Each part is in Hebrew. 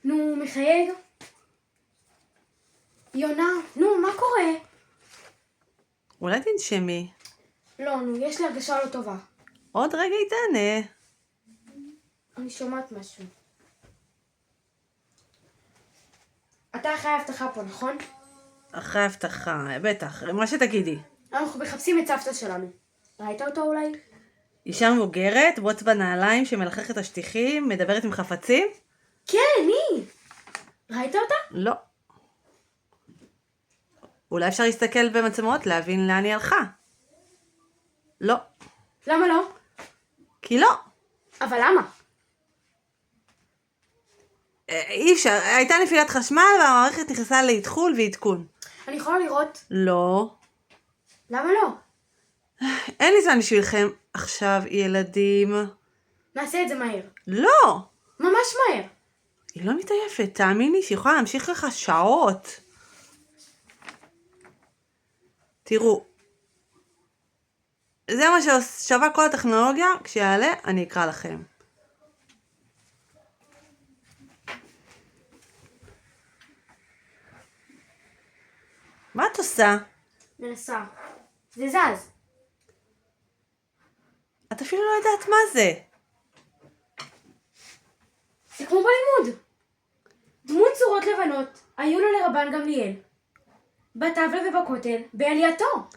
נו, מחייג. יונה, נו, מה קורה? אולי תנשמי. לא, נו, יש לי הרגשה לא טובה. עוד רגע היא תענה. אני שומעת משהו. אתה אחרי ההבטחה פה, נכון? אחרי הבטחה, בטח, מה שתגידי. אנחנו מחפשים את סבתא שלנו. ראית אותו אולי? אישה מבוגרת, בוץ בנעליים שמלחכת השטיחים, מדברת עם חפצים? כן, היא! ראית אותה? לא. אולי אפשר להסתכל במצלמות להבין לאן היא הלכה. לא. למה לא? כי לא. אבל למה? אי אפשר, הייתה נפילת חשמל והמערכת נכנסה להתחול ועדכון. אני יכולה לראות? לא. למה לא? אין לי זמן בשבילכם עכשיו, ילדים. נעשה את זה מהר. לא. ממש מהר. היא לא מתעייפת, תאמיני שהיא יכולה להמשיך לך שעות. תראו, זה מה ששווה כל הטכנולוגיה, כשיעלה אני אקרא לכם. מה את עושה? מנסה. זה זז. את אפילו לא יודעת מה זה. זה כמו בלימוד. דמות צורות לבנות היו לו לרבן גמליאל. בטבלה ובכותל בעלייתו.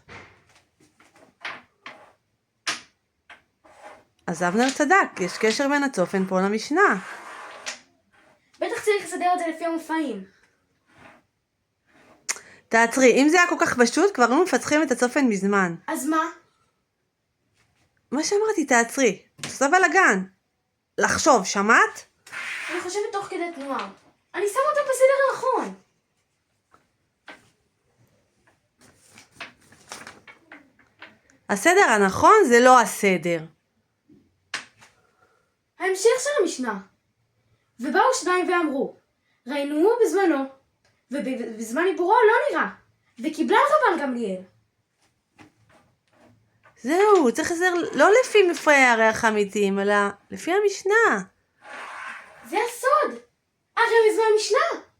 אז אבנר צדק, יש קשר בין הצופן פה למשנה. בטח צריך לסדר את זה לפי המופעים. תעצרי, אם זה היה כל כך פשוט, כבר היו מפצחים את הצופן מזמן. אז מה? מה שאמרתי, תעצרי. עושה בלגן. לחשוב, שמעת? אני חושבת תוך כדי תנועה. אני שמה אותו בסדר הנכון. הסדר הנכון זה לא הסדר. ההמשך של המשנה. ובאו שניים ואמרו, ראינו בזמנו, ובזמן עיבורו לא נראה, וקיבלה רבן גמליאל. זהו, צריך לסדר לא לפי מפעי הריח האמיתיים, אלא לפי המשנה. זה הסוד. הרי בזמן המשנה.